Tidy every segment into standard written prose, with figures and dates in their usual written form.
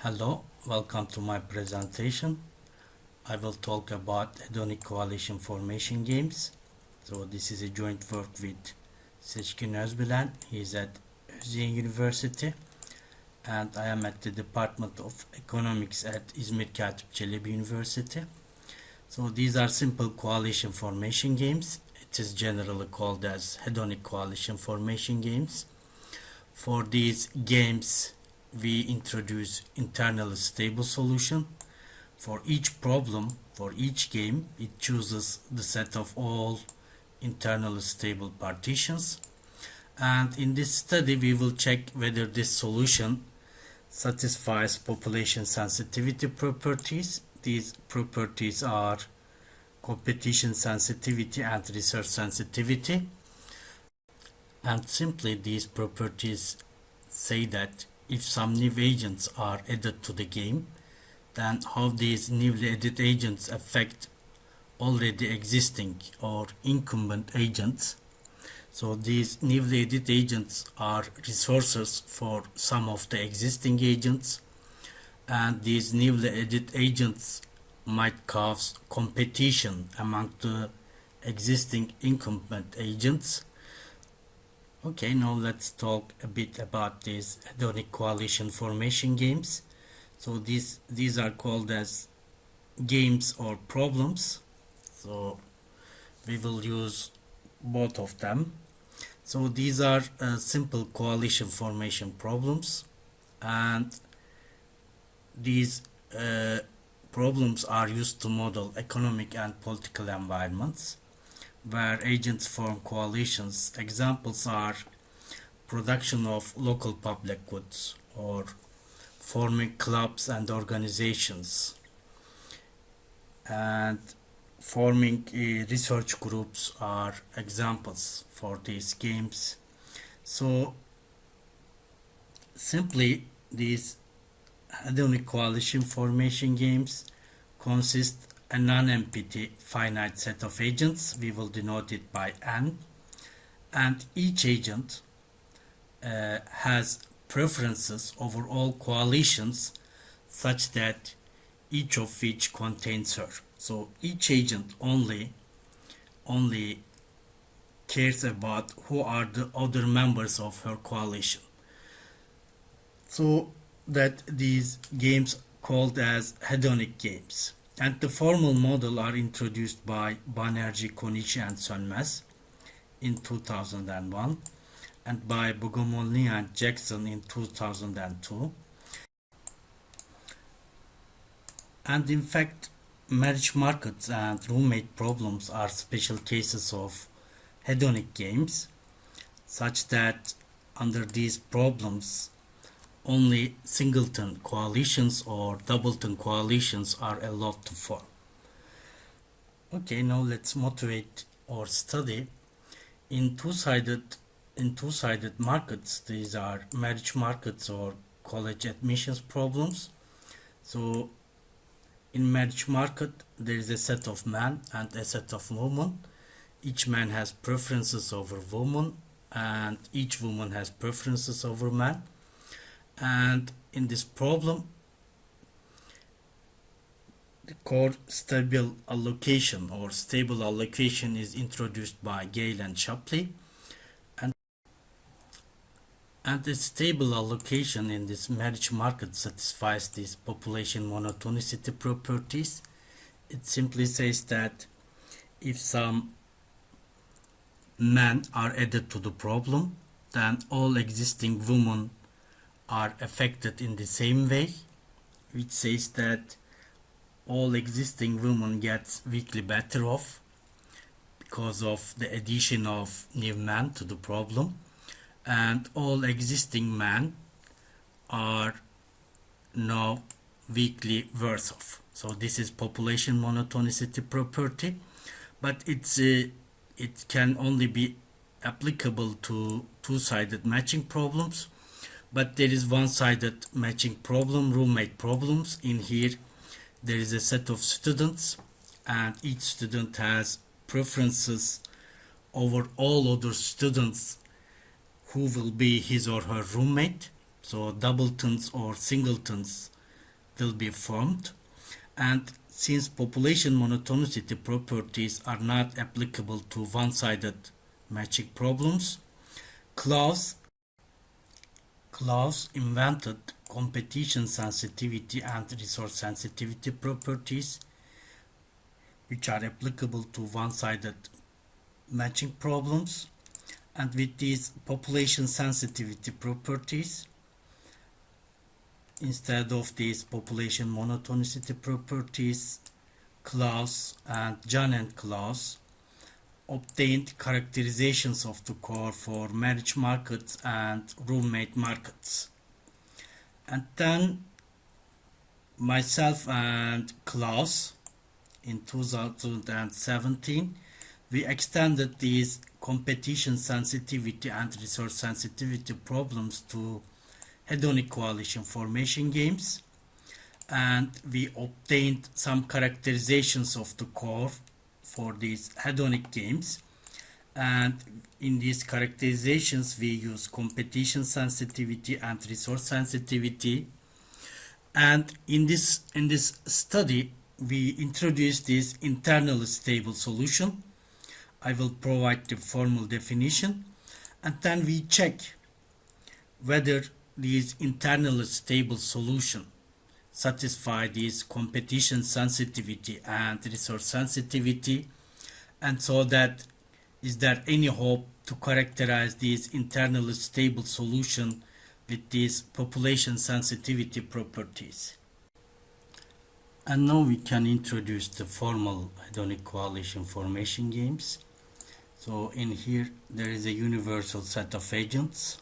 Hello, welcome to my presentation. I will talk about Hedonic coalition formation games. So this is a joint work with Seçkin ÖZBİLEN. He is at XVIII University and I am at the Department of Economics at İzmir University. So these are simple coalition formation games. It is generally called as Hedonic coalition formation games. For these games, we introduce internally stable solution. For each problem, for each game, it chooses the set of all internally stable partitions. And in this study, we will check whether this solution satisfies population sensitivity properties. These properties are competition sensitivity and research sensitivity. And simply these properties say that if some new agents are added to the game, then how these newly added agents affect already existing or incumbent agents. So these newly added agents are resources for some of the existing agents, and these newly added agents might cause competition among the existing incumbent agents. Okay, now let's talk a bit about these Hedonic coalition formation games. So these are called as games or problems. So we will use both of them. So these are simple coalition formation problems, and these problems are used to model economic and political environments where agents form coalitions. Examples are production of local public goods or forming clubs and organizations, and forming research groups are examples for these games. So simply these Hedonic coalition formation games consist a non-empty finite set of agents. We will denote it by n, and each agent has preferences over all coalitions such that each of which contains her. So each agent only cares about who are the other members of her coalition. So that these games called as hedonic games. And the formal model are introduced by Banerjee, Konishi and Sönmez in 2001 and by Bogomolny and Jackson in 2002. And in fact, marriage markets and roommate problems are special cases of hedonic games, such that under these problems only singleton coalitions or doubleton coalitions are allowed to form. Okay, now let's motivate or study in two-sided markets. These are marriage markets or college admissions problems. So in marriage market, there is a set of men and a set of women. Each man has preferences over women, and each woman has preferences over men. And in this problem, the core stable allocation or stable allocation is introduced by Gale and Shapley. And the stable allocation in this marriage market satisfies these population monotonicity properties. It simply says that if some men are added to the problem, then all existing women are affected in the same way, which says that all existing women get weakly better off because of the addition of new men to the problem, and all existing men are now weakly worse off. So this is population monotonicity property, but it can only be applicable to two-sided matching problems. But there is one-sided matching problem, roommate problems. In here, there is a set of students, and each student has preferences over all other students who will be his or her roommate. So doubletons or singletons will be formed, and since population monotonicity properties are not applicable to one-sided matching problems, Klaus invented competition sensitivity and resource sensitivity properties, which are applicable to one-sided matching problems. And with these population sensitivity properties, instead of these population monotonicity properties, Klaus and John and Klaus obtained characterizations of the core for marriage markets and roommate markets. And then myself and Klaus in 2017, we extended these competition sensitivity and resource sensitivity problems to hedonic coalition formation games, and we obtained some characterizations of the core for these hedonic games. And in these characterizations we use competition sensitivity and resource sensitivity. And in this study we introduced this internally stable solution. I will provide the formal definition, and then we check whether these internally stable solution satisfy these competition sensitivity and resource sensitivity, and so that is there any hope to characterize these internally stable solution with these population sensitivity properties. And now we can introduce the formal hedonic coalition formation games. So in here there is a universal set of agents,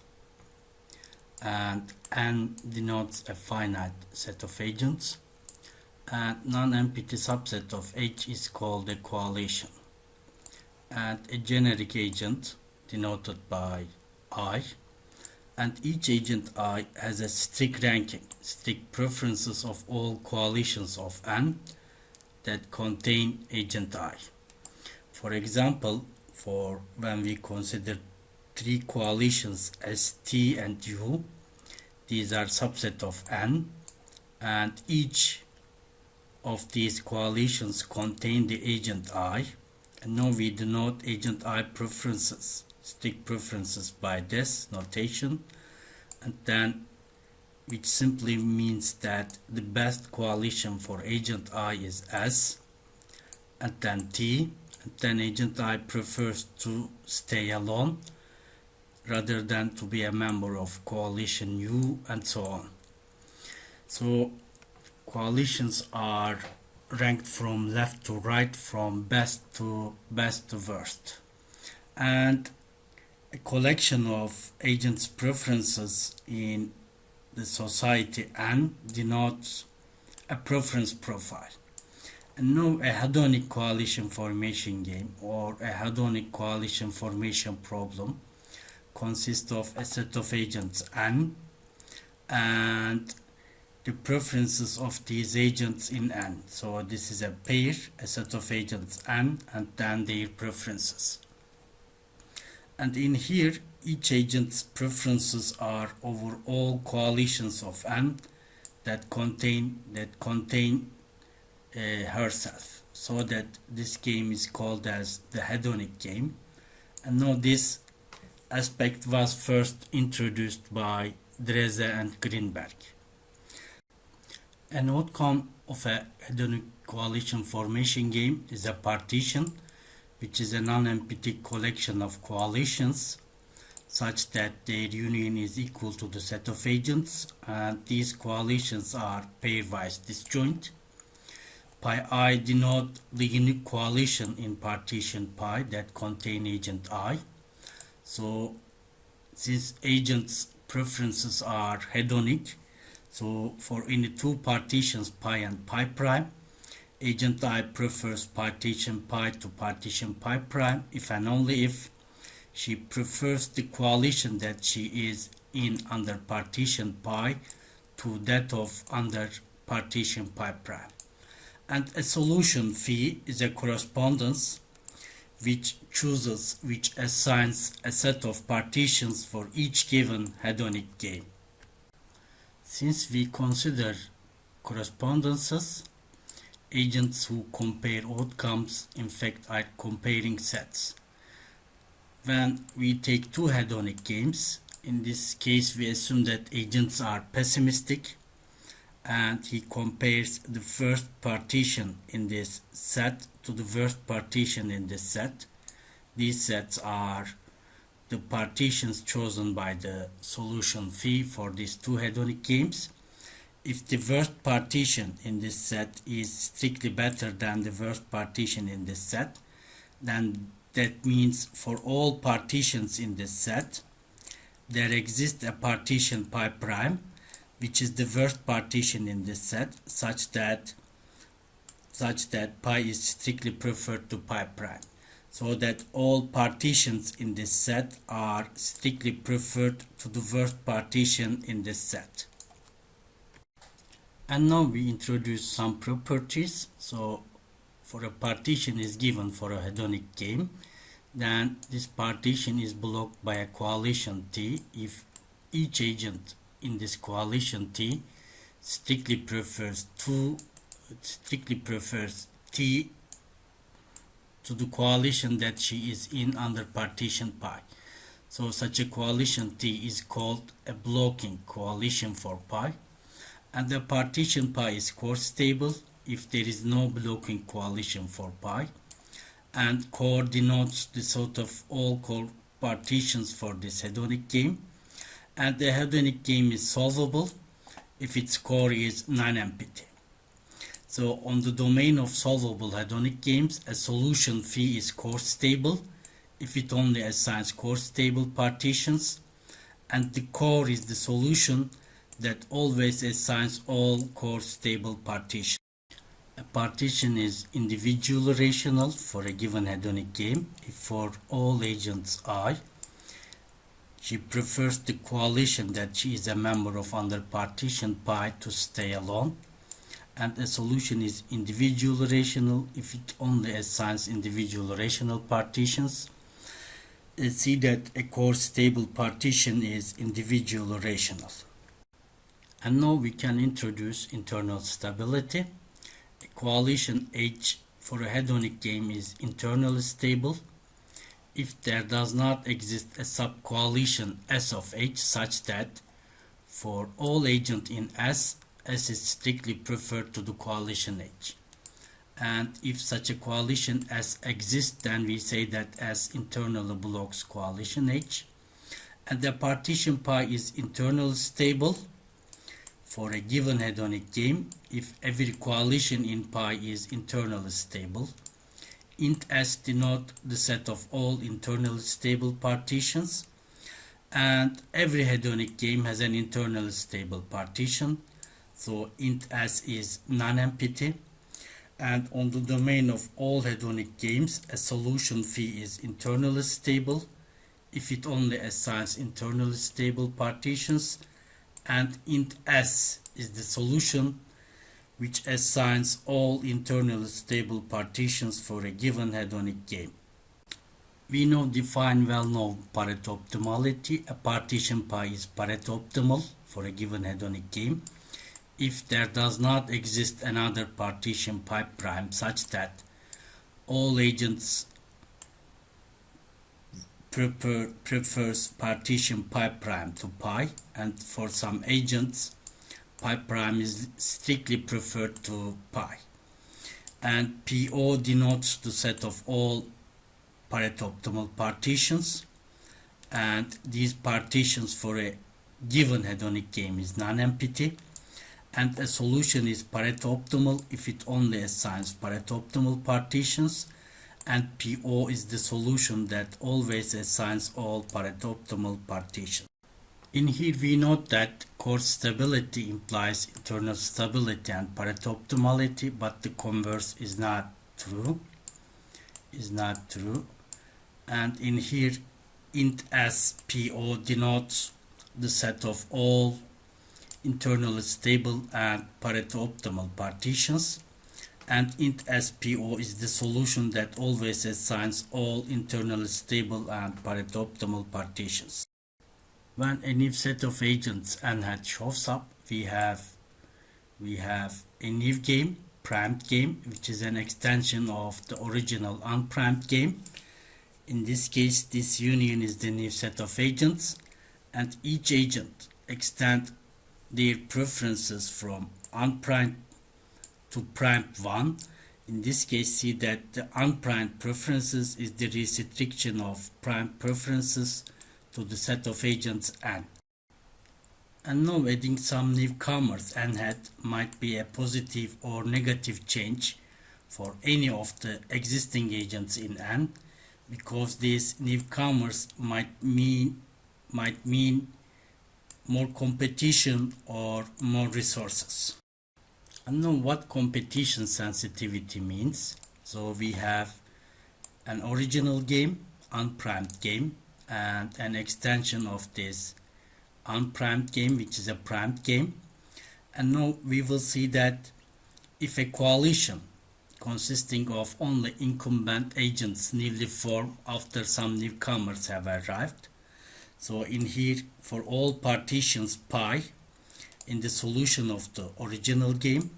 and N denotes a finite set of agents, and non-empty subset of H is called a coalition, and a generic agent denoted by I, and each agent I has a strict ranking, strict preferences of all coalitions of N that contain agent I. For example, for when we consider three coalitions S, T and U, these are subset of N, and each of these coalitions contain the agent I. And now we denote agent I preferences, strict preferences, by this notation, and then which simply means that the best coalition for agent I is S, and then T, and then agent I prefers to stay alone rather than to be a member of coalition U, and so on. So coalitions are ranked from left to right, from best to worst, and a collection of agents' preferences in the society N denotes a preference profile. And now a hedonic coalition formation game or a hedonic coalition formation problem consists of a set of agents N and the preferences of these agents in N. So this is a pair, a set of agents N, and then their preferences. And in here each agent's preferences are over all coalitions of N that contain herself, so that this game is called as the hedonic game. And now this aspect was first introduced by Dreze and Greenberg. An outcome of a hedonic coalition formation game is a partition, which is a non-empty collection of coalitions such that their union is equal to the set of agents, and these coalitions are pairwise disjoint. Pi I denote the unique coalition in partition pi that contain agent I. So since agents' preferences are hedonic, so for any two partitions pi and pi prime, agent I prefers partition pi to partition pi prime if and only if she prefers the coalition that she is in under partition pi to that of under partition pi prime. And a solution phi is a correspondence which assigns a set of partitions for each given hedonic game. Since we consider correspondences. Agents who compare outcomes, in fact, are comparing sets. When we take two hedonic games, in this case we assume that agents are pessimistic, and he compares the first partition in this set to the worst partition in this set. These sets are the partitions chosen by the solution phi for these two hedonic games. If the worst partition in this set is strictly better than the worst partition in this set, then that means for all partitions in this set, there exists a partition pi prime, which is the worst partition in this set, such that pi is strictly preferred to pi prime, so that all partitions in this set are strictly preferred to the worst partition in this set. And now we introduce some properties. So for a partition is given for a hedonic game, then this partition is blocked by a coalition T if each agent in this coalition T strictly prefers T to the coalition that she is in under partition pi. So such a coalition T is called a blocking coalition for pi, and the partition pi is core stable if there is no blocking coalition for pi, and core denotes the sort of all core partitions for this hedonic game, and the hedonic game is solvable if its core is non-empty. So on the domain of solvable hedonic games, a solution phi is core stable if it only assigns core stable partitions, and the core is the solution that always assigns all core stable partitions. A partition is individually rational for a given hedonic game if for all agents I, she prefers the coalition that she is a member of under partition pi to stay alone, and a solution is individually rational if it only assigns individual rational partitions. See that a core stable partition is individually rational. And now we can introduce internal stability. A coalition H for a hedonic game is internally stable if there does not exist a subcoalition S of H such that for all agents in S is strictly preferred to the coalition H. And if such a coalition S exists, then we say that S internally blocks coalition H. And the partition pi is internally stable for a given hedonic game if every coalition in pi is internally stable. Int S denote the set of all internally stable partitions, and every hedonic game has an internally stable partition, so int S is non-empty. And on the domain of all hedonic games, a solution phi is internally stable if it only assigns internally stable partitions, and int S is the solution which assigns all internally stable partitions for a given hedonic game. We now define well-known Pareto optimality. A partition pi is Pareto optimal for a given hedonic game if there does not exist another partition pi prime such that all agents prefers partition pi prime to pi, and for some agents pi prime is strictly preferred to pi, and PO denotes the set of all Pareto optimal partitions, and these partitions for a given hedonic game is non-empty, and a solution is Pareto optimal if it only assigns Pareto optimal partitions, and PO is the solution that always assigns all Pareto optimal partitions. In here we note that core stability implies internal stability and Pareto optimality, but the converse is not true. And in here int S PO denotes the set of all internally stable and Pareto optimal partitions, and int SPO is the solution that always assigns all internally stable and Pareto optimal partitions. When a new set of agents N hat shows up, we have we have a new game, primed game, which is an extension of the original unprimed game. In this case, this union is the new set of agents, and each agent extend their preferences from unprimed to primed one. In this case, see that the unprimed preferences is the restriction of primed preferences to the set of agents N. And now adding some newcomers N hat might be a positive or negative change for any of the existing agents in N, because these newcomers might mean more competition or more resources. And now what competition sensitivity means. So we have an original game, unprimed game, and an extension of this unprimed game, which is a primed game. And now we will see that if a coalition consisting of only incumbent agents newly formed after some newcomers have arrived. So in here, for all partitions pi, in the solution of the original game,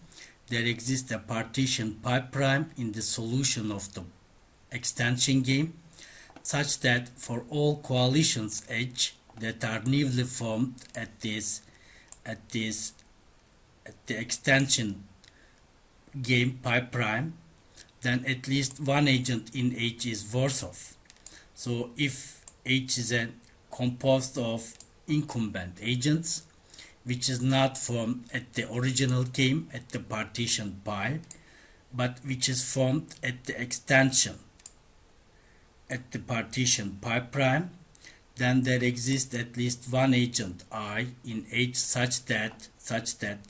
there exists a partition pi prime in the solution of the extension game, such that for all coalitions H that are newly formed at the extension game pi prime, then at least one agent in H is worse off. So if H is composed of incumbent agents, which is not formed at the original game at the partition pi, but which is formed at the extension at the partition pi prime, then there exists at least one agent I in H such that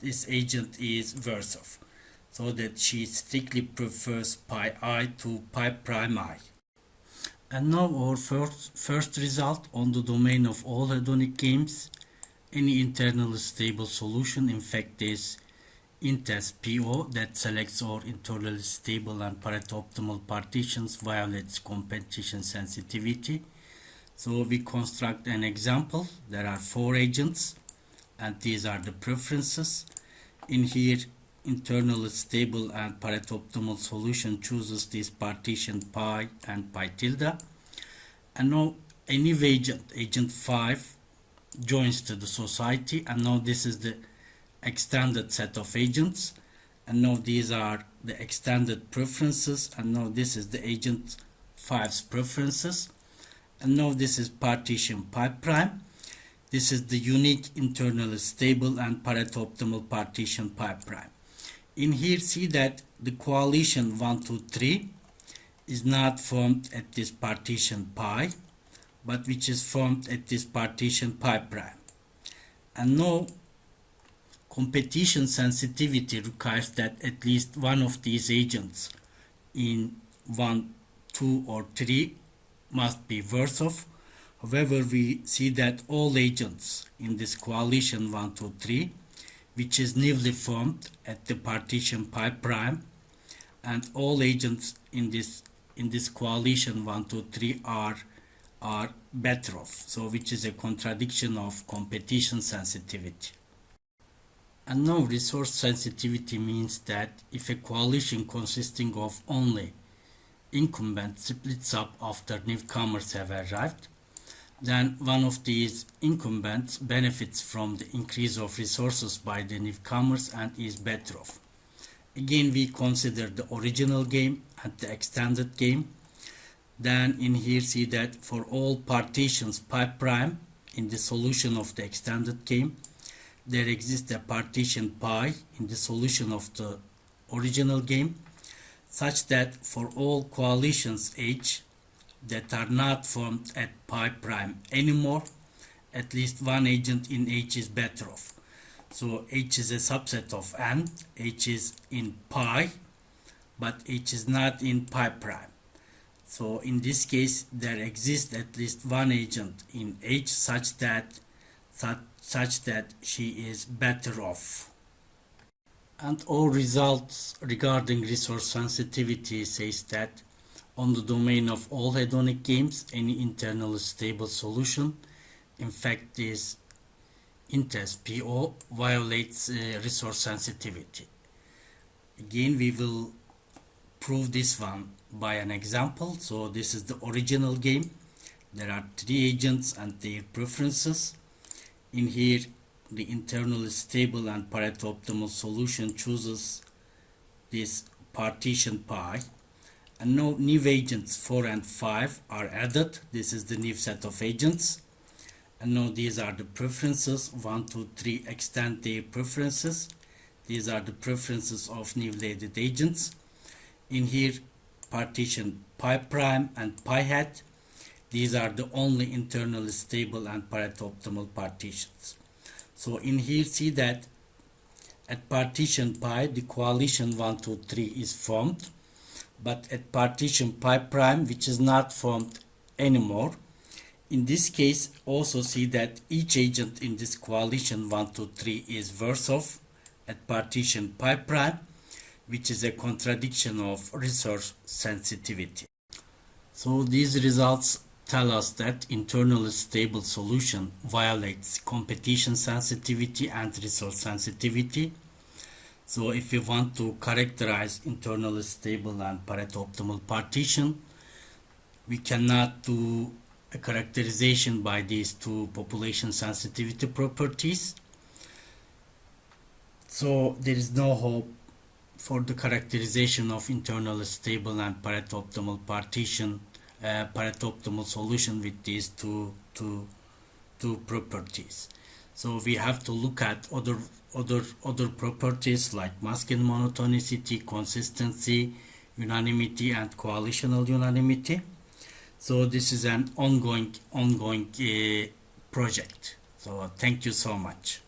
this agent is worse off, so that she strictly prefers pi I to pi prime I. And now our first result on the domain of all hedonic games. Any internally stable solution, in fact, is int-s PO that selects all internally stable and Pareto-optimal partitions violates competition sensitivity. So we construct an example. There are 4 agents and these are the preferences. In here, internally stable and Pareto-optimal solution chooses this partition pi and pi tilde. And now a new agent 5, joins to the society, and now this is the extended set of agents, and now these are the extended preferences, and now this is the agent 5's preferences, and now this is partition pi prime. This is the unique internally stable and Pareto optimal partition pi prime. In here, see that the coalition 1, 2, 3 is not formed at this partition pi, but which is formed at this partition pi prime. And now competition sensitivity requires that at least one of these agents in 1, 2 or 3 must be worse off. However, we see that all agents in this coalition 1, 2, 3, which is newly formed at the partition pi prime, and all agents in this coalition 1, 2, 3 are better off, so which is a contradiction of competition sensitivity. And now resource sensitivity means that if a coalition consisting of only incumbents splits up after newcomers have arrived, then one of these incumbents benefits from the increase of resources by the newcomers and is better off. Again, we consider the original game and the extended game. Then in here, see that for all partitions pi prime in the solution of the extended game, there exists a partition pi in the solution of the original game, such that for all coalitions H that are not formed at pi prime anymore, at least one agent in H is better off. So H is a subset of N. H is in pi, but H is not in pi prime. So in this case, there exists at least one agent in H such that she is better off. And our results regarding resource sensitivity says that on the domain of all hedonic games, any internally stable solution, in fact, is int PO violates resource sensitivity. Again, we will prove this one by an example. So this is the original game. There are three agents and their preferences. In here, the internally stable and Pareto optimal solution chooses this partition pi, and now new agents 4 and 5 are added. This is the new set of agents, and now these are the preferences. 1, 2, 3 extend their preferences. These are the preferences of newly added agents. In here, partition pi prime and pi hat. These are the only internally stable and Pareto optimal partitions. So in here, see that at partition pi, the coalition 1, 2, 3 is formed, but at partition pi prime, which is not formed anymore, in this case, also see that each agent in this coalition 1, 2, 3 is worse off at partition pi prime, which is a contradiction of resource sensitivity. So these results tell us that internally stable solution violates competition sensitivity and resource sensitivity. So if we want to characterize internally stable and Pareto optimal partition, we cannot do a characterization by these two population sensitivity properties. So there is no hope for the characterization of internally stable and Pareto optimal partition, Pareto optimal solution with these two properties. So we have to look at other properties like masking monotonicity, consistency, unanimity, and coalitional unanimity. So this is an ongoing project. So thank you so much.